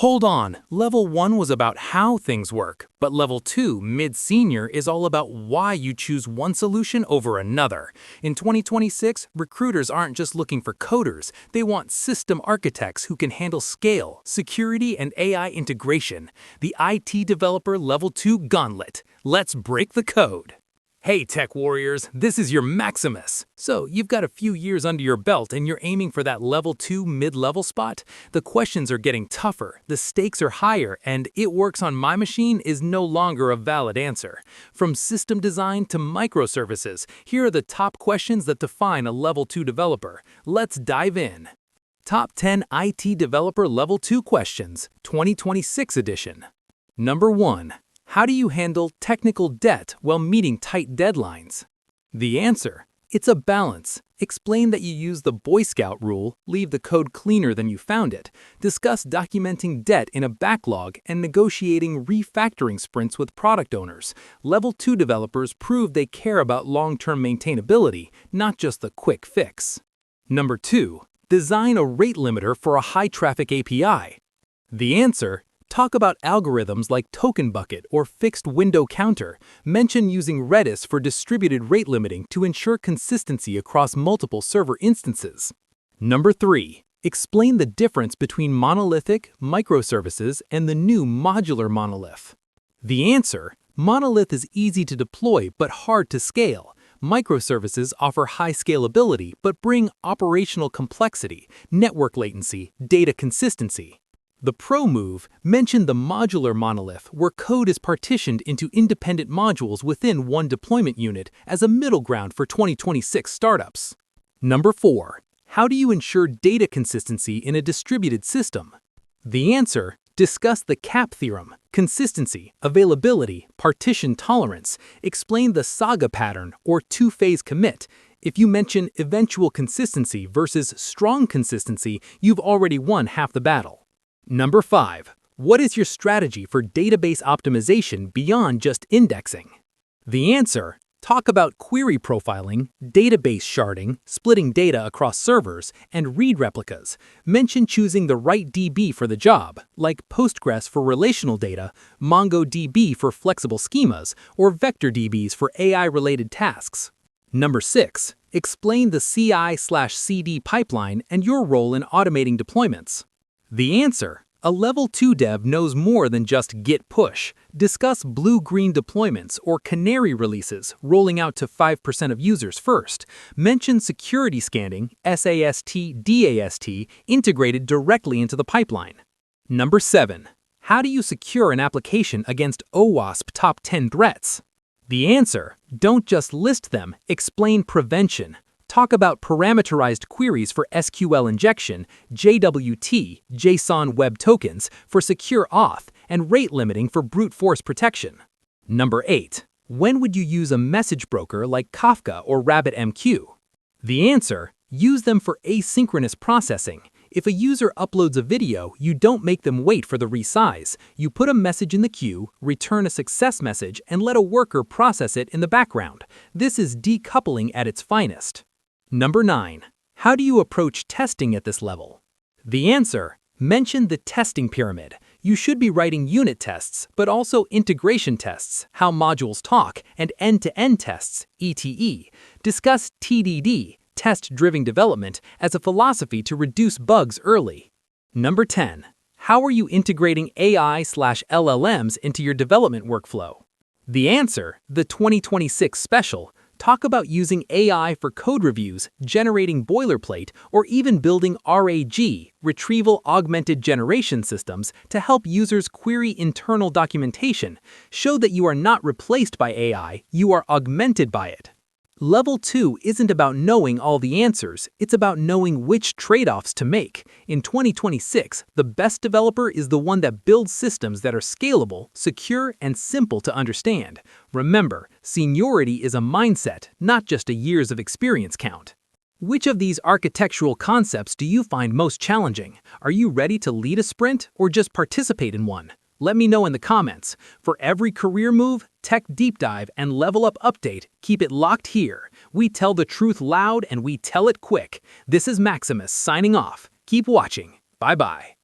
Hold on, Level 1 was about how things work, but Level 2, Mid-Senior, is all about why you choose one solution over another. In 2026, recruiters aren't just looking for coders, they want system architects who can handle scale, security, and AI integration. The IT Developer Level 2 Gauntlet. Let's break the code. Hey tech warriors, this is your Maximus. So you've got a few years under your belt and you're aiming for that Level 2 mid-level spot? The questions are getting tougher, the stakes are higher, and "it works on my machine" is no longer a valid answer. From system design to microservices, here are the top questions that define a Level 2 developer. Let's dive in. Top 10 IT Developer Level 2 Questions, 2026 edition. Number 1. How do you handle technical debt while meeting tight deadlines? The answer: it's a balance. Explain that you use the Boy Scout rule, leave the code cleaner than you found it, discuss documenting debt in a backlog, and negotiating refactoring sprints with product owners. Level 2 developers prove they care about long-term maintainability, not just the quick fix. Number 2. Design a rate limiter for a high-traffic API. The answer: talk about algorithms like token bucket or fixed window counter. Mention using Redis for distributed rate limiting to ensure consistency across multiple server instances. Number 3. Explain the difference between monolithic, microservices, and the new modular monolith. The answer: monolith is easy to deploy but hard to scale. Microservices offer high scalability but bring operational complexity, network latency, data consistency. The pro move: mention the modular monolith, where code is partitioned into independent modules within one deployment unit as a middle ground for 2026 startups. Number 4. How do you ensure data consistency in a distributed system? The answer: discuss the CAP theorem, consistency, availability, partition tolerance. Explain the saga pattern or two-phase commit. If you mention eventual consistency versus strong consistency, you've already won half the battle. Number 5. What is your strategy for database optimization beyond just indexing? The answer: talk about query profiling, database sharding, splitting data across servers, and read replicas. Mention choosing the right DB for the job, like Postgres for relational data, MongoDB for flexible schemas, or VectorDBs for AI-related tasks. Number 6. Explain the CI/CD pipeline and your role in automating deployments. The answer: a Level 2 dev knows more than just git push. Discuss blue-green deployments or canary releases, rolling out to 5% of users first. Mention security scanning, SAST/DAST, integrated directly into the pipeline. Number 7. How do you secure an application against OWASP top 10 threats? The answer: don't just list them, explain prevention. Talk about parameterized queries for SQL injection, JWT, JSON Web Tokens for secure auth, and rate limiting for brute force protection. Number 8. When would you use a message broker like Kafka or RabbitMQ? The answer: use them for asynchronous processing. If a user uploads a video, you don't make them wait for the resize. You put a message in the queue, return a success message, and let a worker process it in the background. This is decoupling at its finest. Number 9. How do you approach testing at this level? The answer: mention the testing pyramid. You should be writing unit tests, but also integration tests, how modules talk, and end-to-end tests, ETE. Discuss TDD, test-driven development, as a philosophy to reduce bugs early. Number 10. How are you integrating AI/LLMs into your development workflow? The answer: the 2026 special. Talk about using AI for code reviews, generating boilerplate, or even building RAG, retrieval augmented generation systems, to help users query internal documentation. Show that you are not replaced by AI, you are augmented by it. Level 2 isn't about knowing all the answers, it's about knowing which trade-offs to make. In 2026, the best developer is the one that builds systems that are scalable, secure, and simple to understand. Remember, seniority is a mindset, not just a years of experience count. Which of these architectural concepts do you find most challenging? Are you ready to lead a sprint or just participate in one? Let me know in the comments. For every career move, tech deep dive, and level up update, keep it locked here. We tell the truth loud and we tell it quick. This is Maximus signing off. Keep watching. Bye-bye.